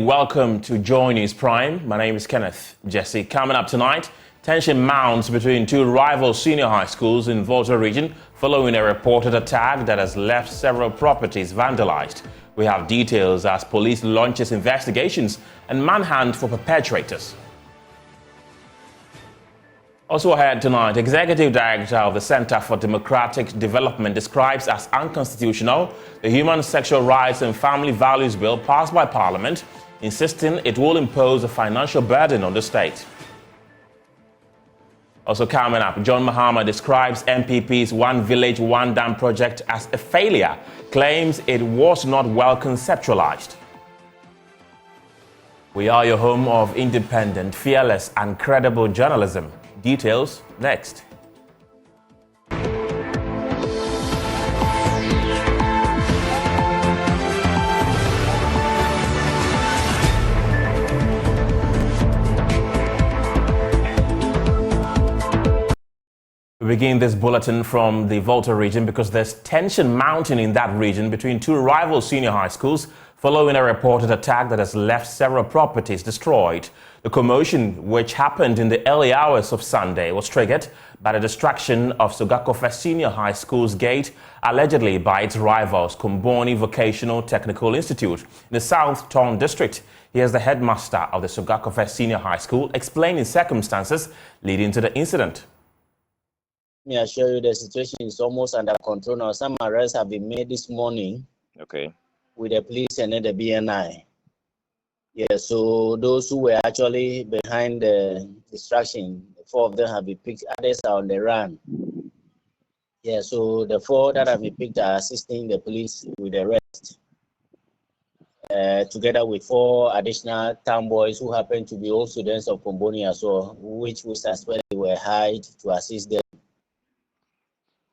and welcome to JoyNews Prime. My name is Kenneth Jesse. Coming up tonight, tension mounts between two rival senior high schools in Volta region following a reported attack that has left several properties vandalized. We have details as police launches investigations and manhunt for perpetrators. Also ahead tonight, Executive Director of the Center for Democratic Development describes as unconstitutional the Human Sexual Rights and Family Values Bill passed by Parliament, insisting it will impose a financial burden on the state. Also coming up, John Mahama describes MPP's One Village, One Dam project as a failure, claims it was not well conceptualized. We are your home of independent, fearless and credible journalism. Details next. We begin this bulletin from the Volta region because there's tension mounting in that region between two rival senior high schools following a reported attack that has left several properties destroyed. The commotion, which happened in the early hours of Sunday, was triggered by the destruction of Sogakofe Senior High School's gate, allegedly by its rivals, Comboni Vocational Technical Institute in the South Town District. Here's the headmaster of the Sogakofe Senior High School explaining circumstances leading to the incident. Let me assure you the situation is almost under control now. Some arrests have been made this morning. Okay. With the police and then the BNI. Yeah, so those who were actually behind the destruction, 4 of them have been picked, others are on the run. Yeah, so the 4 that have been picked are assisting the police with the rest. Together with 4 additional town boys who happen to be all students of Comboni as well, which we suspect they were hired to assist them.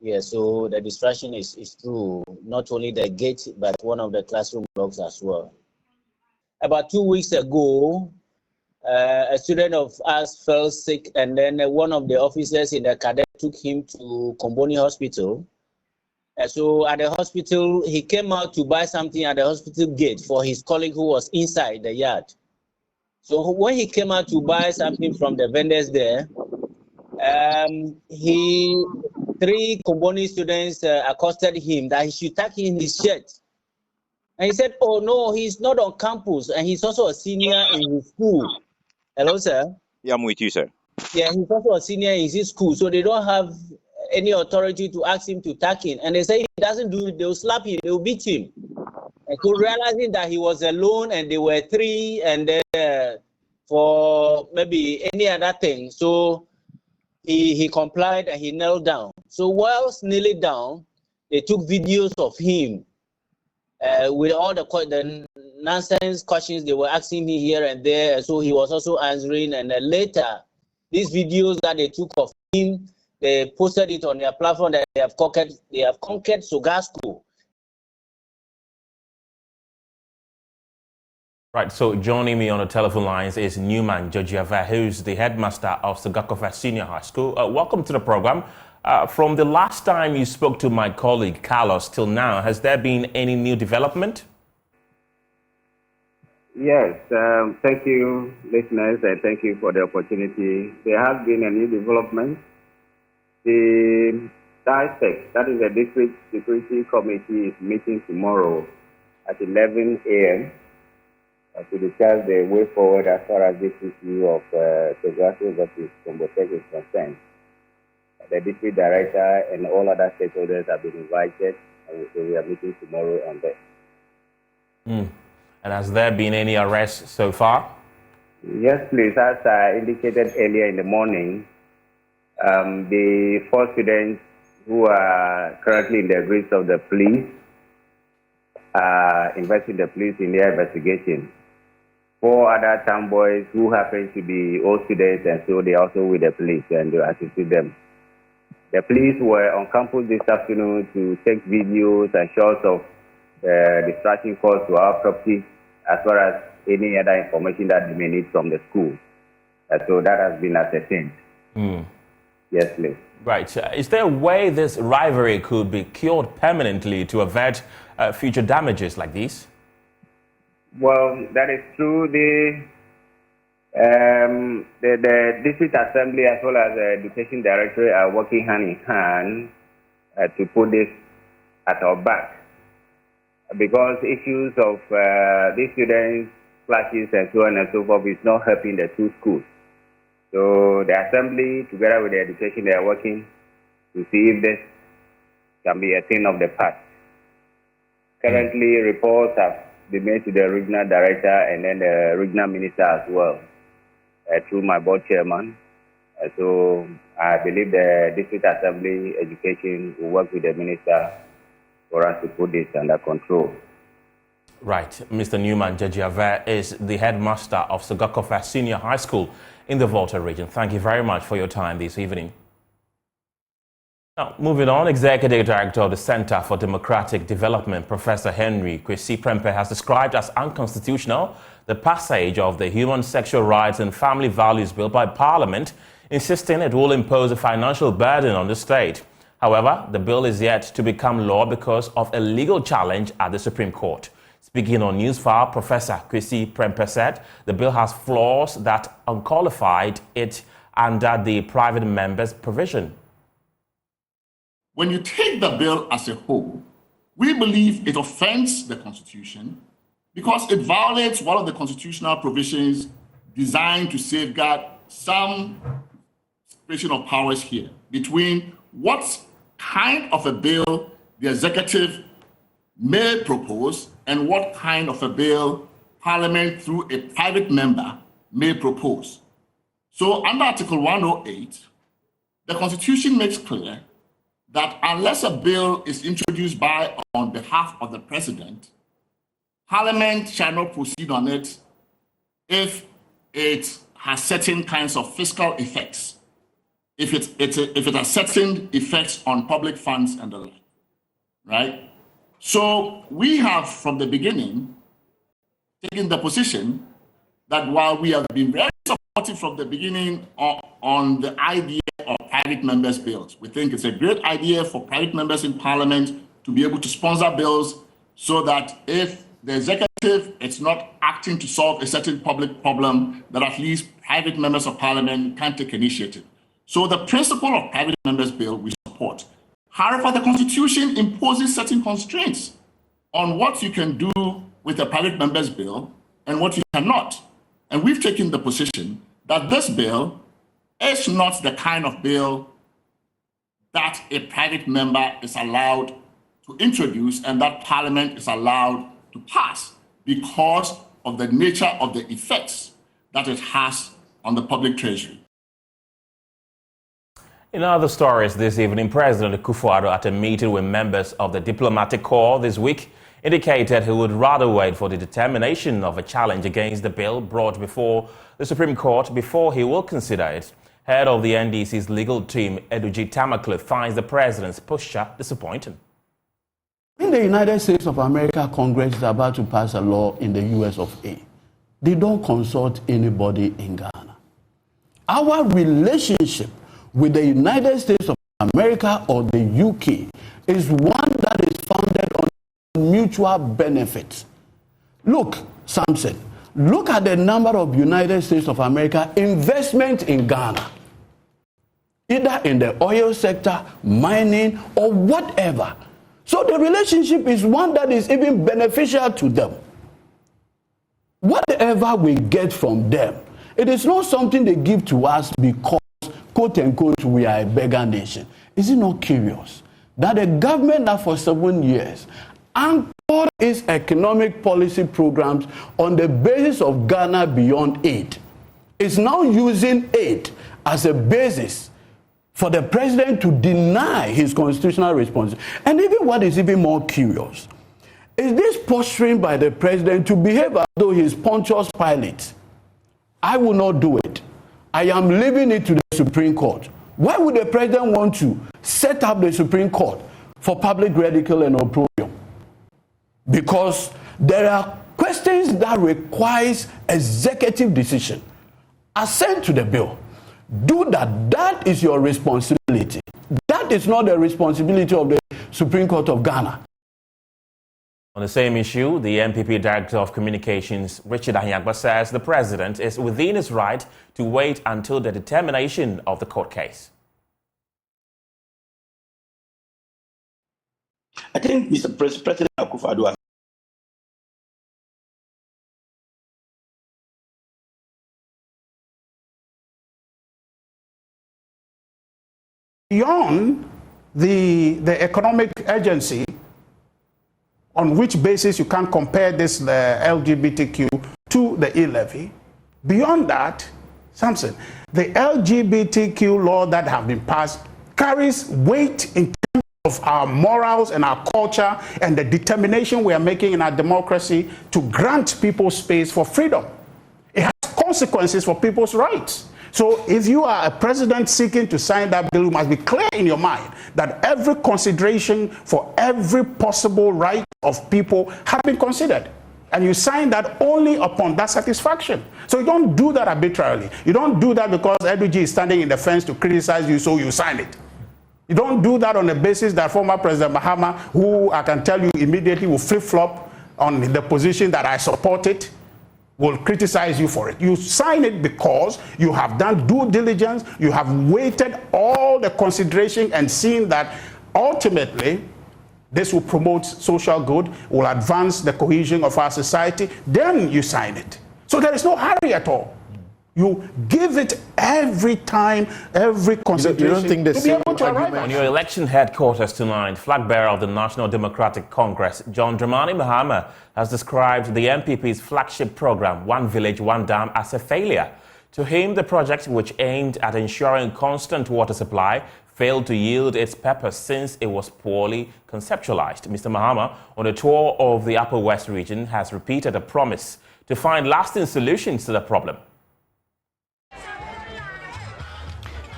Yeah, so the destruction is through not only the gate, but one of the classroom blocks as well. About 2 weeks ago, a student of ours fell sick, and then one of the officers in the cadet took him to Comboni Hospital. So at the hospital, he came out to buy something at the hospital gate for his colleague who was inside the yard. So when he came out to buy something from the vendors there, 3 Comboni students accosted him that he should tuck in his shirt. And he said, oh no, he's not on campus and he's also a senior in his school. Hello, sir? Yeah, I'm with you, sir. Yeah, he's also a senior in his school, so they don't have any authority to ask him to tuck in. And they say if he doesn't do it, they'll slap him, they'll beat him. And so realizing that he was alone and they were 3 and then for maybe any other thing, so he complied and he knelt down. So whilst kneeling down, they took videos of him with all the nonsense questions they were asking me here and there. So he was also answering. And later, these videos that they took of him, they posted it on their platform that they have conquered Sogakofe. Right, so joining me on the telephone lines is Newman Georgiava, who's the headmaster of Sogakofe Senior High School. Welcome to the program. From the last time you spoke to my colleague Carlos till now, has there been any new development? Yes, thank you, listeners, and thank you for the opportunity. There has been a new development. The DISEC, that is the District Security Committee, is meeting tomorrow at 11 a.m. To discuss the way forward as far as this issue of Sogakofe versus Combotech is concerned. The district director and all other stakeholders have been invited, and we are meeting tomorrow on that. And has there been any arrests so far? Yes, please. As I indicated earlier in the morning, the 4 students who are currently in the grasp of the police are investing the police in their investigation. 4 other town boys who happen to be old students, and so they are also with the police and they assisted them. The police were on campus this afternoon to take videos and shots of destruction caused to our property, as well as any other information that they may need from the school. So that has been ascertained. Yes, please. Right. Is there a way this rivalry could be cured permanently to avert future damages like these? Well, that is true. The district assembly as well as the education directorate are working hand in hand to put this at our back, because issues of these students, clashes and so on and so forth is not helping the two schools. So the assembly, together with the education, they are working to see if this can be a thing of the past. Currently, reports have been made to the regional director and then the regional minister as well, through my board chairman. So I believe the district assembly education will work with the minister for us to put this under control. Right. Mr. Newman Jejiave is the headmaster of Sogakofe Senior High School in the Volta region. Thank you very much for your time this evening. Now, moving on, Executive Director of the Center for Democratic Development, Professor Henry Kwesi Prempeh, has described as unconstitutional the passage of the Human Sexual Rights and Family Values Bill by Parliament, insisting it will impose a financial burden on the state. However, the bill is yet to become law because of a legal challenge at the Supreme Court. Speaking on Newsfile, Professor Kwesi Prempeh said the bill has flaws that unqualified it under the private member's provision. When you take the bill as a whole, we believe it offends the Constitution because it violates one of the constitutional provisions designed to safeguard some separation of powers here between what kind of a bill the executive may propose and what kind of a bill Parliament, through a private member, may propose. So under Article 108, the Constitution makes clear that unless a bill is introduced by or on behalf of the President, Parliament shall not proceed on it if it has certain kinds of fiscal effects, if it has certain effects on public funds and the like, right? So we have, from the beginning, taken the position that while we have been very supportive from the beginning on the idea of private members' bills, we think it's a great idea for private members in Parliament to be able to sponsor bills so that if the executive is not acting to solve a certain public problem, that at least private members of Parliament can take initiative. So the principle of private members' bill we support. However, the Constitution imposes certain constraints on what you can do with a private member's bill and what you cannot. And we've taken the position that this bill is not the kind of bill that a private member is allowed to introduce and that Parliament is allowed to pass because of the nature of the effects that it has on the public treasury. In other stories this evening, President Akufo-Addo, at a meeting with members of the diplomatic corps this week, indicated he would rather wait for the determination of a challenge against the bill brought before the Supreme Court before he will consider it. Head of the NDC's legal team, Eduji Tamakle, finds the president's posture disappointing. In the United States of America, Congress is about to pass a law in the US of A. They don't consult anybody in Ghana. Our relationship with the United States of America or the UK is one that is founded on mutual benefit. Look, Samson, look at the number of United States of America investment in Ghana, either in the oil sector, mining, or whatever. So the relationship is one that is even beneficial to them. Whatever we get from them, it is not something they give to us because, quote unquote, we are a beggar nation. Is it not curious that a government that for 7 years anchored its economic policy programs on the basis of Ghana Beyond Aid is now using aid as a basis for the president to deny his constitutional responsibility? And even what is even more curious is this posturing by the president to behave as though he is Pontius Pilate. I will not do it. I am leaving it to the Supreme Court. Why would the president want to set up the Supreme Court for public ridicule and opprobrium? Because there are questions that requires executive decision. Assent to the bill. Do that. That is your responsibility. That is not the responsibility of the Supreme Court of Ghana. On the same issue, the NPP Director of Communications, Richard Anyagba, says the president is within his right to wait until the determination of the court case. I think Mr. President Akufo-Addo has beyond the economic agency, on which basis you can compare this LGBTQ to the e-levy. Beyond that, Samson, the LGBTQ law that have been passed carries weight in terms of our morals and our culture and the determination we are making in our democracy to grant people space for freedom. It has consequences for people's rights. So if you are a president seeking to sign that bill, you must be clear in your mind that every consideration for every possible right of people have been considered. And you sign that only upon that satisfaction. So you don't do that arbitrarily. You don't do that because LG is standing in the fence to criticize you, so you sign it. You don't do that on the basis that former President Mahama, who I can tell you immediately will flip-flop on the position that I support it, will criticize you for it. You sign it because you have done due diligence, you have weighted all the consideration and seen that ultimately this will promote social good, will advance the cohesion of our society, then you sign it. So there is no hurry at all. You give it every time, every consideration. You don't think the to be able to arrive On your election headquarters tonight, flag bearer of the National Democratic Congress, John Dramani Mahama, has described the NPP's flagship program, One Village, One Dam, as a failure. To him, the project, which aimed at ensuring constant water supply, failed to yield its purpose since it was poorly conceptualized. Mr. Mahama, on a tour of the Upper West region, has repeated a promise to find lasting solutions to the problem.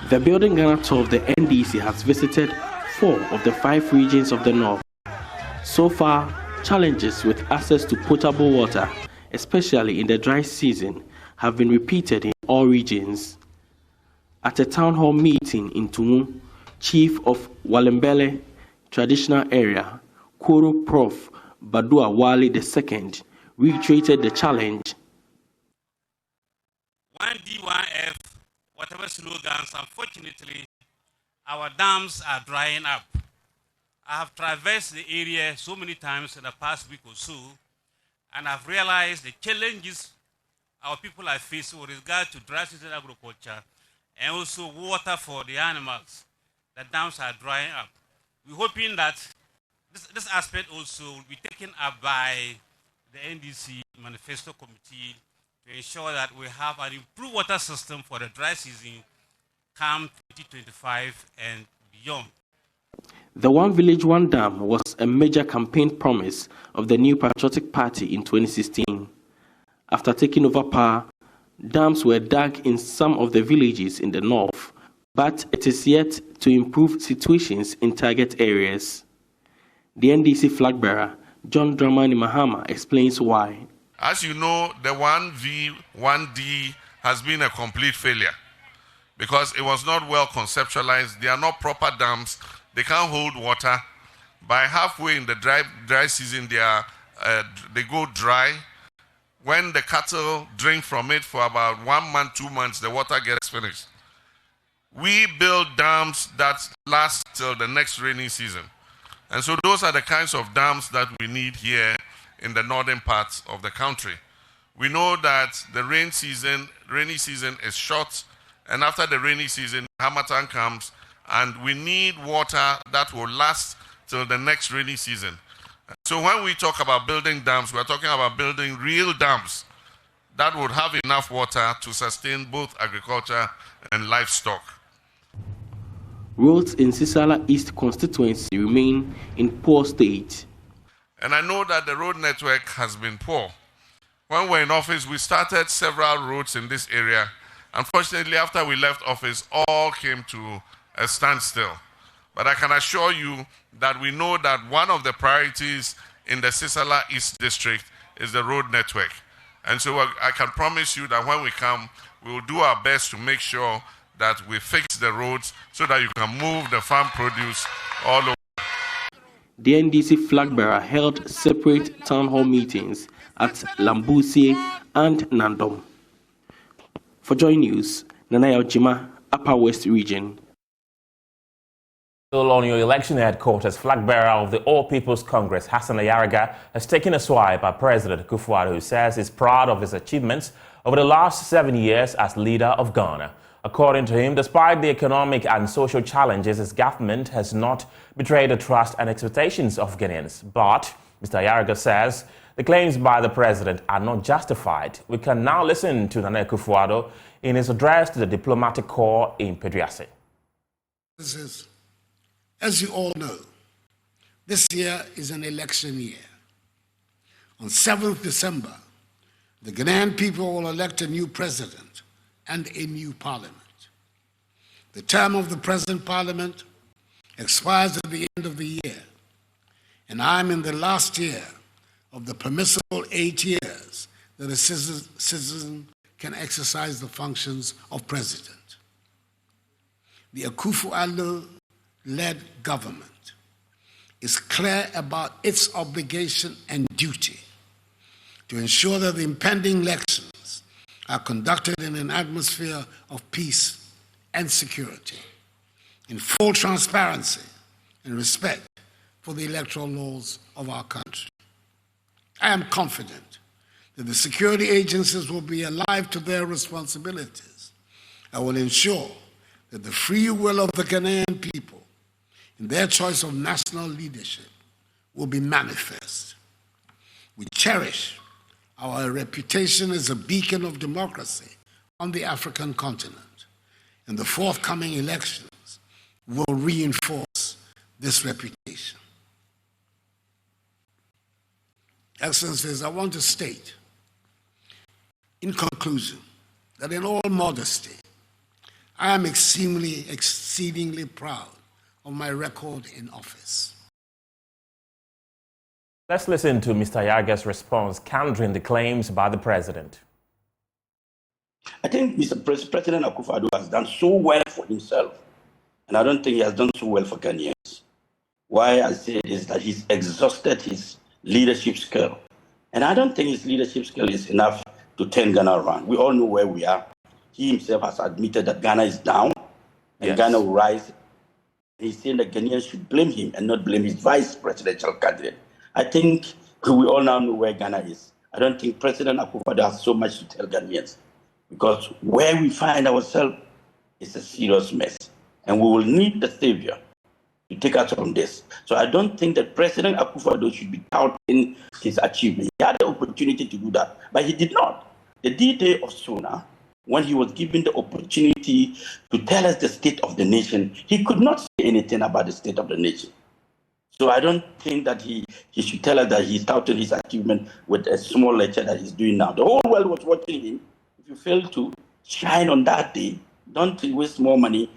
The Building Ghana tour of the NDC has visited 4 of the 5 regions of the north. So far, challenges with access to potable water, especially in the dry season, have been repeated in all regions. At a town hall meeting in Tumu, Chief of Walembele Traditional Area, Koro Prof. Badua Wali II, reiterated the challenge. 1D, 1F, whatever slogans, unfortunately, our dams are drying up. I have traversed the area so many times in the past week or so, and I've realized the challenges our people are facing with regard to dry season agriculture and also water for the animals. The dams are drying up. We're hoping that this aspect also will be taken up by the NDC Manifesto Committee to ensure that we have an improved water system for the dry season come 2025 and beyond. The One Village, One Dam was a major campaign promise of the New Patriotic Party in 2016. After taking over power, dams were dug in some of the villages in the north, but it is yet to improve situations in target areas. The NDC flag bearer, John Dramani Mahama, explains why. As you know, the 1V, 1D has been a complete failure because it was not well conceptualized. They are not proper dams. They can't hold water. By halfway in the dry season, they go dry. When the cattle drink from it for about 1 month, 2 months, the water gets finished. We build dams that last till the next rainy season. And so those are the kinds of dams that we need here in the northern parts of the country. We know that the rainy season is short, and after the rainy season, Harmattan comes, and we need water that will last till the next rainy season. So when we talk about building dams, we're talking about building real dams that would have enough water to sustain both agriculture and livestock. Roads in Sisala East constituency remain in poor state. And I know that the road network has been poor. When we were in office, we started several roads in this area. Unfortunately, after we left office, all came to a standstill. But I can assure you that we know that one of the priorities in the Sisala East District is the road network. And so I can promise you that when we come, we will do our best to make sure that we fix the roads so that you can move the farm produce all over. the NDC flag bearer held separate town hall meetings at Lambusie and Nandom. For Joy News, Nanaya Ojima, Upper West Region. Still on your election headquarters, flag bearer of the All People's Congress, Hassan Ayariga, has taken a swipe at President Akufo-Addo, who says he's proud of his achievements over the last 7 years as leader of Ghana. According to him, despite the economic and social challenges, his government has not betrayed the trust and expectations of Ghanaians. But Mr. Ayariga says the claims by the president are not justified. We can now listen to Nana Akufo-Addo in his address to the diplomatic corps in Peduase. As you all know, this year is an election year. On 7th December, the Ghanaian people will elect a new president and a new parliament. The term of the present parliament expires at the end of the year, and I'm in the last year of the permissible 8 years that a citizen can exercise the of president. The Akufo-Addo-led government is clear about its obligation and duty to ensure that the impending elections are conducted in an atmosphere of peace and security, in full transparency and respect for the electoral laws of our country. I am confident that the security agencies will be alive to their responsibilities and will ensure that the free will of the Ghanaian people in their choice of national leadership will be manifest. We cherish our reputation as a beacon of democracy on the African continent, and the forthcoming elections will reinforce this reputation. Excellencies, I want to state, in conclusion, that in all modesty, I am exceedingly proud of my record in office. Let's listen to Mr. Ayariga's response countering the claims by the president. I think President Akufo-Addo has done so well for himself, and I don't think he has done so well for Ghanaians. Why I say it is that he's exhausted his leadership skill, and I don't think his leadership skill is enough to turn Ghana around. We all know where we are. He himself has admitted that Ghana is down, and yes, Ghana will rise. He's saying that Ghanaians should blame him and not blame his vice presidential candidate. I think we all now know where Ghana is. I don't think President Akufo-Addo has so much to tell Ghanaians, because where we find ourselves is a serious mess, and we will need the savior to take us from this. So I don't think that President Akufo-Addo should be touting his achievement. He had the opportunity to do that, but he did not. The D-Day of Sona, when he was given the opportunity to tell us the state of the nation, he could not say anything about the state of the nation. So I don't think that he should tell us that he's touting his achievement with a small lecture that he's doing now. The whole world was watching him. If you fail to shine on that day, don't waste more money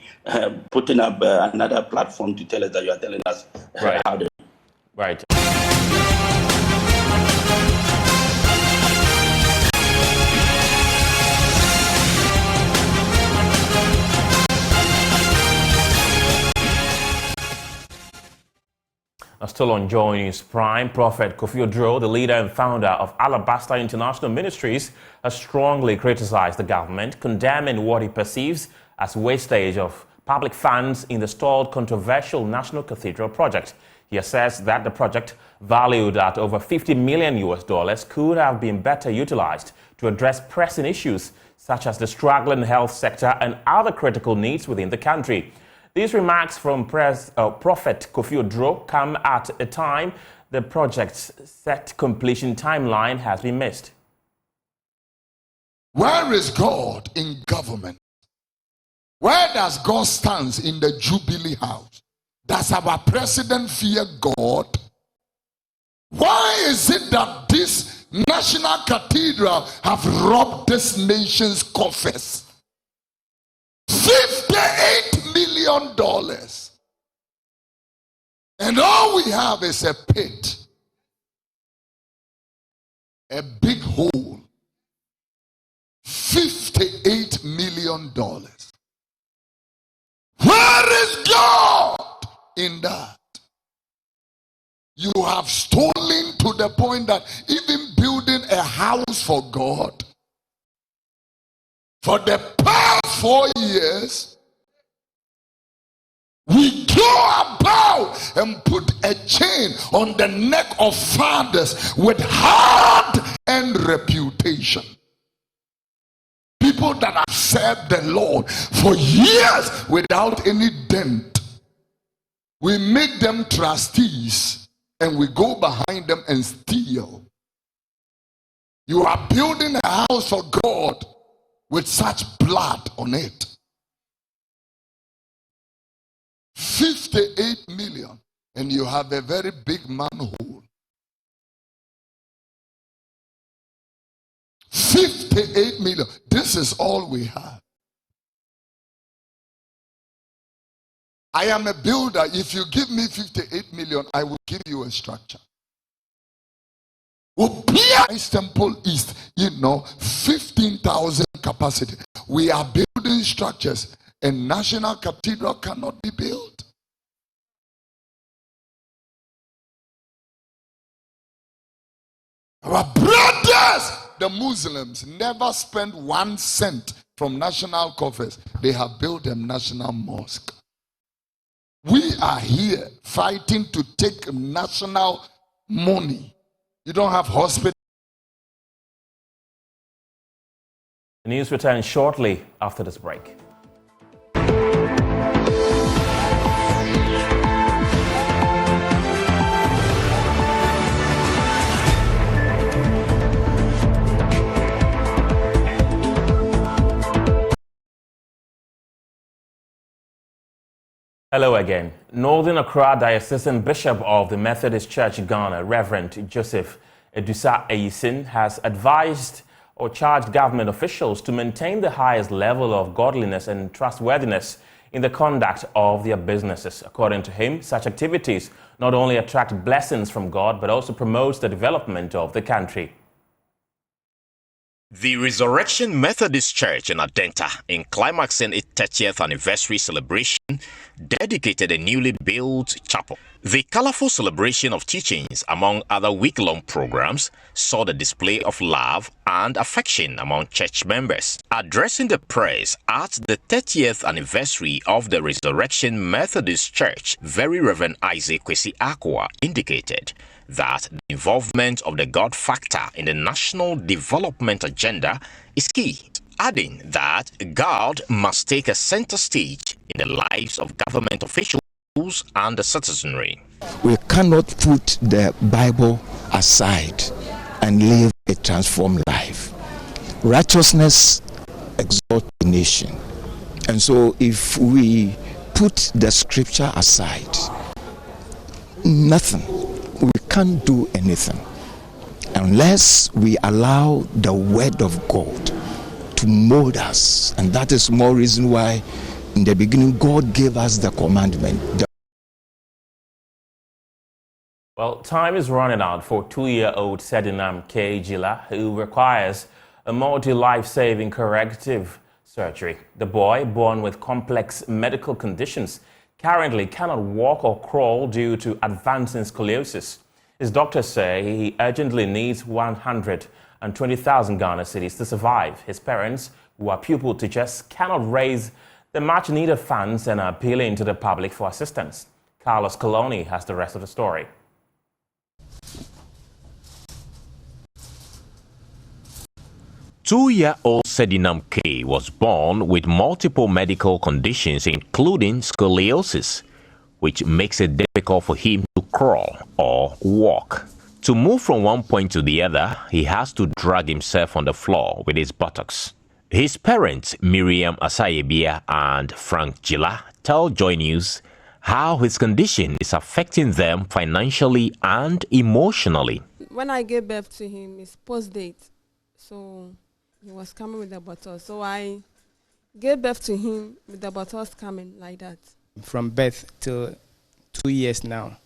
putting up another platform to tell us that you are telling us how to. Right. Still on JoyNews Prime, Prophet Kofi Oduro, the leader and founder of Alabaster International Ministries, has strongly criticized the government, condemning what he perceives as wastage of public funds in the stalled controversial National Cathedral project. He assessed that the project, valued at over $50 million, could have been better utilized to address pressing issues such as the struggling health sector and other critical needs within the country. These remarks from Prophet Kofi Oduro come at a time the project's set completion timeline has been missed. Where is God in government? Where does God stand in the Jubilee House? Does our president fear God? Why is it that this National Cathedral have robbed this nation's coffers? $58 million. And all we have is a pit, a big hole, $58 million. Where is God in that? You have stolen to the point that even building a house for God, for the past 4 years, we go about and put a chain on the neck of fathers with hard-earned reputation. People that have served the Lord for years without any dent. We make them trustees and we go behind them and steal. You are building a house for God with such blood on it. 58 million, and you have a very big manhole. 58 million. This is all we have. I am a builder. If you give me 58 million, I will give you a structure. Ice Temple East, 15,000 capacity. We are building structures. A national cathedral cannot be built. Our brothers, the Muslims, never spend 1 cent from national coffers. They have built a national mosque. We are here fighting to take national money. You don't have hospital. The news returns shortly after this break. Hello again. Northern Accra Diocesan Bishop of the Methodist Church Ghana, Reverend Joseph Edusa Eyisin, has advised or charged government officials to maintain the highest level of godliness and trustworthiness in the conduct of their businesses. According to him, such activities not only attract blessings from God, but also promotes the development of the country. The Resurrection Methodist Church in Adenta, in climaxing its 30th anniversary celebration, dedicated a newly built chapel. The colorful celebration of teachings, among other week-long programs, saw the display of love and affection among church members. Addressing the press at the 30th anniversary of the Resurrection Methodist Church, Very Reverend Isaac Kwesi Akwa indicated that the involvement of the God factor in the national development agenda is key, adding that God must take a center stage in the lives of government officials and the citizenry. We cannot put the Bible aside and live a transformed life. Righteousness exalts the nation. And so if we put the scripture aside, nothing, we can't do anything unless we allow the word of God to mold us. And that is more reason why in the beginning God gave us the commandment. Well, time is running out for 2-year-old Sedinam K. Jila, who requires a multi-life-saving corrective surgery. The boy, born with complex medical conditions, currently cannot walk or crawl due to advancing scoliosis. His doctors say he urgently needs 120,000 Ghana cedis to survive. His parents, who are pupil teachers, cannot raise the much-needed funds and are appealing to the public for assistance. Carlos Coloni has the rest of the story. Two-year-old Sedinam K was born with multiple medical conditions, including scoliosis, which makes it difficult for him to crawl or walk. To move from one point to the other, he has to drag himself on the floor with his buttocks. His parents, Miriam Asayebia and Frank Jila, tell Joy News how his condition is affecting them financially and emotionally. When I gave birth to him, it's post-date, so he was coming with the bottles. So I gave birth to him with the bottles coming like that. From birth till 2 years now,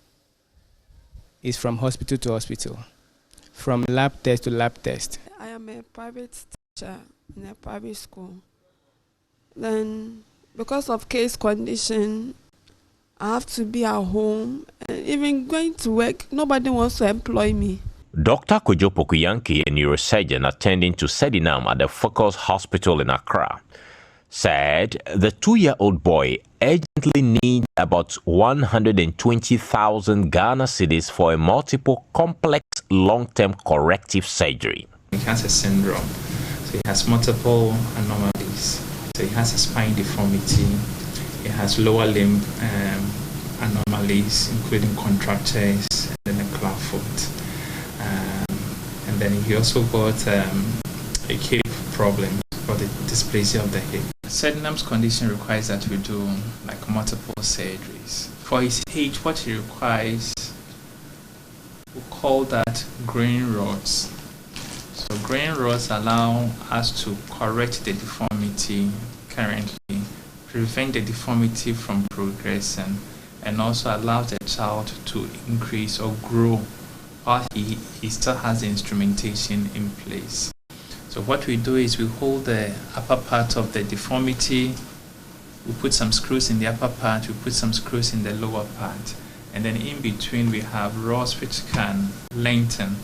is from hospital to hospital, from lab test to lab test. I am a private teacher in a private school. Then, because of case condition, I have to be at home. And even going to work, nobody wants to employ me. Dr. Kojo Pokuyanki, a neurosurgeon attending to Sedinam at the Focus Hospital in Accra, said the 2-year-old boy urgently needs about 120,000 Ghana cedis for a multiple complex long-term corrective surgery. He has a syndrome, so he has multiple anomalies. So he has a spine deformity, he has lower limb anomalies, including contractures and then a clubfoot. And then he also got a hip problem for the dysplasia of the hip. Sedinam's condition requires that we do like multiple surgeries. For his age, what he requires, we call that growing rods. So growing rods allow us to correct the deformity currently, prevent the deformity from progressing, and also allow the child to increase or grow while he still has the instrumentation in place. So what we do is we hold the upper part of the deformity, we put some screws in the upper part, we put some screws in the lower part, and then in between we have rods which can lengthen.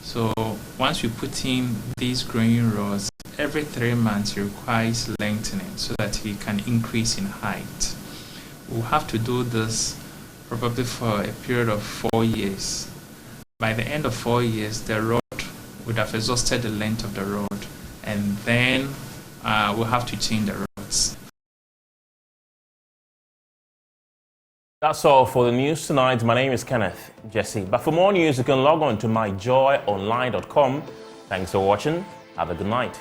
So once we put in these growing rods, every 3 months it requires lengthening so that he can increase in height. We'll have to do this probably for a period of 4 years. By the end of 4 years, the rod would have exhausted the length of the rod, and then we'll have to change the rods. That's all for the news tonight. My name is Kenneth Jesse. But for more news, you can log on to myjoyonline.com. Thanks for watching. Have a good night.